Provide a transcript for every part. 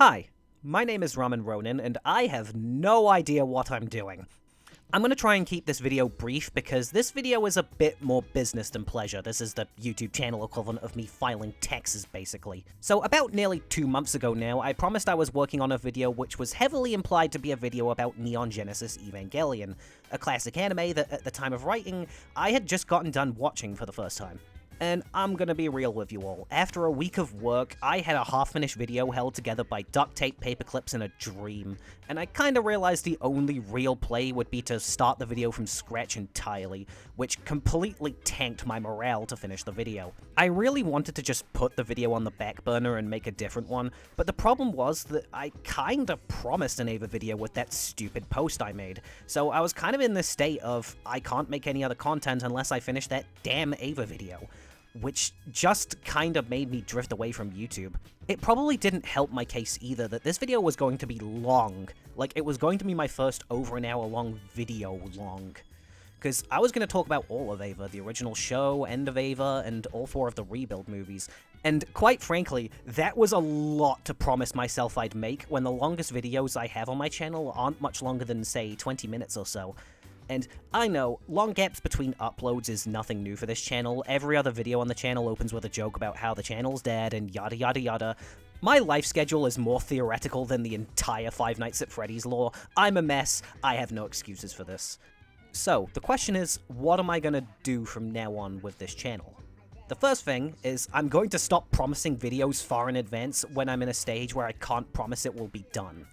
Hi, my name is Ramen Ronin, and I have no idea what I'm doing. I'm gonna try and keep this video brief because this video is a bit more business than pleasure. This is the YouTube channel equivalent of me filing taxes, basically. So about nearly 2 months ago now, I promised I was working on a video which was heavily implied to be a video about Neon Genesis Evangelion, a classic anime that at the time of writing, I had just gotten done watching for the first time. And I'm gonna be real with you all. After a week of work, I had a half-finished video held together by duct tape, paper clips, and a dream. And I kinda realized the only real play would be to start the video from scratch entirely, which completely tanked my morale to finish the video. I really wanted to just put the video on the back burner and make a different one, but the problem was that I kinda promised an Ava video with that stupid post I made. So I was kind of in this state of, I can't make any other content unless I finish that damn Ava video, which just kind of made me drift away from YouTube. It probably didn't help my case either that this video was going to be long. Like, it was going to be my first over an hour long video long. Because I was going to talk about all of Ava, the original show, End of Ava, and all 4 of the Rebuild movies. And quite frankly, that was a lot to promise myself I'd make when the longest videos I have on my channel aren't much longer than, say, 20 minutes or so. And I know, long gaps between uploads is nothing new for this channel. Every other video on the channel opens with a joke about how the channel's dead and yada yada yada. My life schedule is more theoretical than the entire Five Nights at Freddy's lore. I'm a mess. I have no excuses for this. So, the question is, what am I gonna do from now on with this channel? The first thing is, I'm going to stop promising videos far in advance when I'm in a stage where I can't promise it will be done.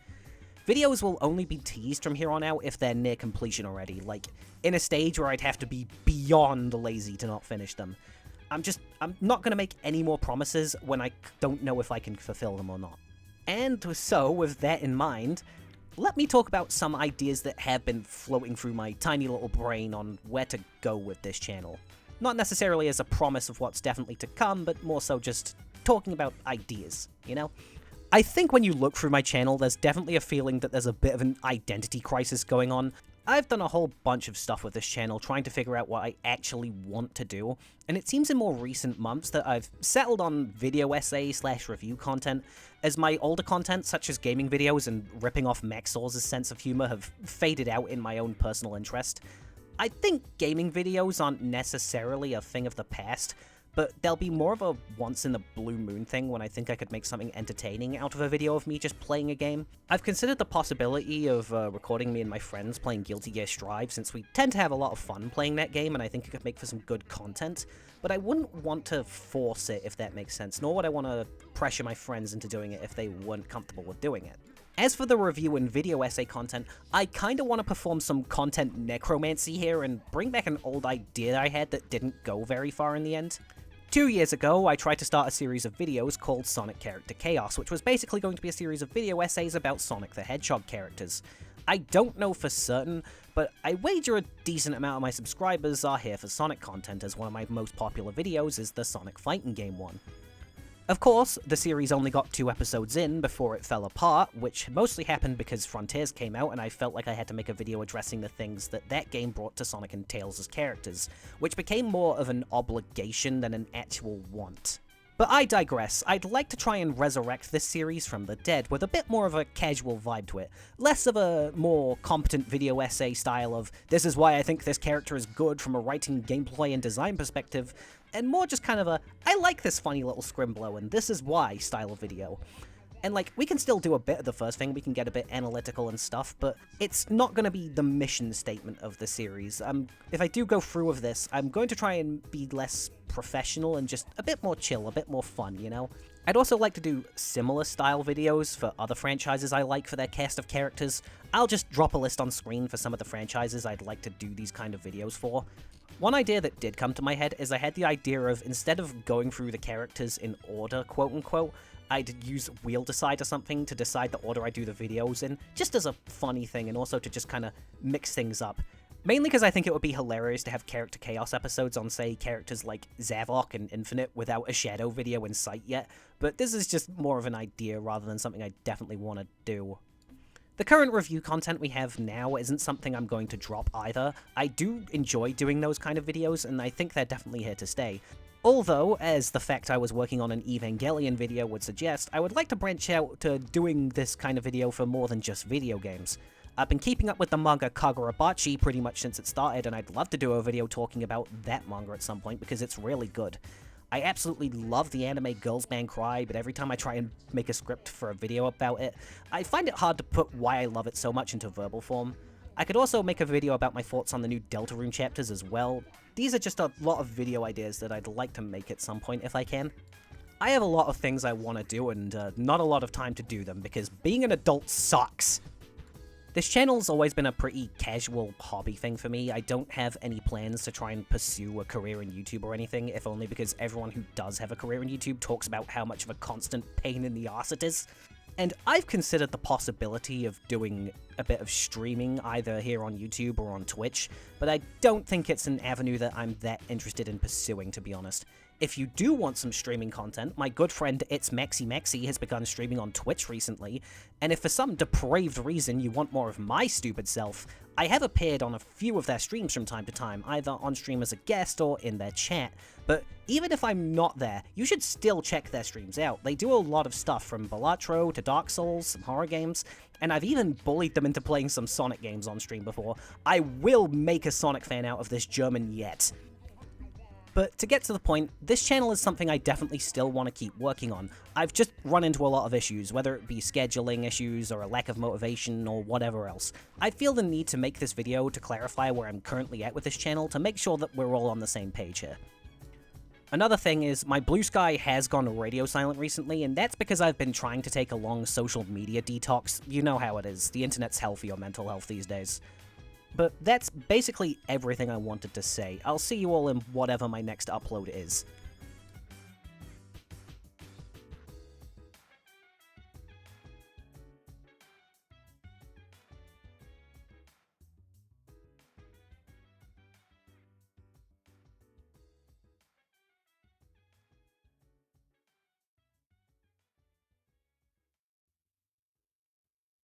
Videos will only be teased from here on out if they're near completion already, like, in a stage where I'd have to be beyond lazy to not finish them. I'm not gonna make any more promises when I don't know if I can fulfill them or not. And so, with that in mind, let me talk about some ideas that have been floating through my tiny little brain on where to go with this channel. Not necessarily as a promise of what's definitely to come, but more so just talking about ideas, you know? I think when you look through my channel, there's definitely a feeling that there's a bit of an identity crisis going on. I've done a whole bunch of stuff with this channel trying to figure out what I actually want to do, and it seems in more recent months that I've settled on video essay/review content, as my older content, such as gaming videos and ripping off Max Source's sense of humor, have faded out in my own personal interest. I think gaming videos aren't necessarily a thing of the past, but they'll be more of a once-in-the-blue moon thing when I think I could make something entertaining out of a video of me just playing a game. I've considered the possibility of recording me and my friends playing Guilty Gear Strive, since we tend to have a lot of fun playing that game, and I think it could make for some good content, but I wouldn't want to force it, if that makes sense, nor would I want to pressure my friends into doing it if they weren't comfortable with doing it. As for the review and video essay content, I kinda want to perform some content necromancy here and bring back an old idea I had that didn't go very far in the end. 2 years ago, I tried to start a series of videos called Sonic Character Chaos, which was basically going to be a series of video essays about Sonic the Hedgehog characters. I don't know for certain, but I wager a decent amount of my subscribers are here for Sonic content, as one of my most popular videos is the Sonic Fighting Game one. Of course, the series only got 2 episodes in before it fell apart, which mostly happened because Frontiers came out and I felt like I had to make a video addressing the things that game brought to Sonic and Tails as characters, which became more of an obligation than an actual want. But I digress. I'd like to try and resurrect this series from the dead with a bit more of a casual vibe to it, less of a more competent video essay style of, this is why I think this character is good from a writing, gameplay, and design perspective, and more just kind of a, I like this funny little scrimblow and this is why style of video. And like, we can still do a bit of the first thing, we can get a bit analytical and stuff, but it's not going to be the mission statement of the series. If I do go through with this, I'm going to try and be less professional and just a bit more chill, a bit more fun, you know? I'd also like to do similar style videos for other franchises I like for their cast of characters. I'll just drop a list on screen for some of the franchises I'd like to do these kind of videos for. One idea that did come to my head is I had the idea of, instead of going through the characters in order, quote-unquote, I'd use Wheel Decide or something to decide the order I do the videos in, just as a funny thing and also to just kind of mix things up. Mainly because I think it would be hilarious to have Character Chaos episodes on, say, characters like Zavok and Infinite without a Shadow video in sight yet, but this is just more of an idea rather than something I definitely want to do. The current review content we have now isn't something I'm going to drop either. I do enjoy doing those kind of videos, and I think they're definitely here to stay. Although, as the fact I was working on an Evangelion video would suggest, I would like to branch out to doing this kind of video for more than just video games. I've been keeping up with the manga Kagurabachi pretty much since it started, and I'd love to do a video talking about that manga at some point because it's really good. I absolutely love the anime Girls Band Cry, but every time I try and make a script for a video about it, I find it hard to put why I love it so much into verbal form. I could also make a video about my thoughts on the new Deltarune chapters as well. These are just a lot of video ideas that I'd like to make at some point if I can. I have a lot of things I want to do and not a lot of time to do them because being an adult sucks. This channel's always been a pretty casual hobby thing for me. I don't have any plans to try and pursue a career in YouTube or anything, if only because everyone who does have a career in YouTube talks about how much of a constant pain in the arse it is. And I've considered the possibility of doing a bit of streaming either here on YouTube or on Twitch, but I don't think it's an avenue that I'm that interested in pursuing, to be honest. If you do want some streaming content, my good friend It's Maxi has begun streaming on Twitch recently, and if for some depraved reason you want more of my stupid self, I have appeared on a few of their streams from time to time, either on stream as a guest or in their chat, but even if I'm not there, you should still check their streams out. They do a lot of stuff from Balatro to Dark Souls, some horror games, and I've even bullied them into playing some Sonic games on stream before. I will make a Sonic fan out of this German yet. But to get to the point, this channel is something I definitely still want to keep working on. I've just run into a lot of issues, whether it be scheduling issues or a lack of motivation or whatever else. I feel the need to make this video to clarify where I'm currently at with this channel to make sure that we're all on the same page here. Another thing is, my Blue Sky has gone radio silent recently, and that's because I've been trying to take a long social media detox. You know how it is, the internet's hell for your mental health these days. But that's basically everything I wanted to say. I'll see you all in whatever my next upload is.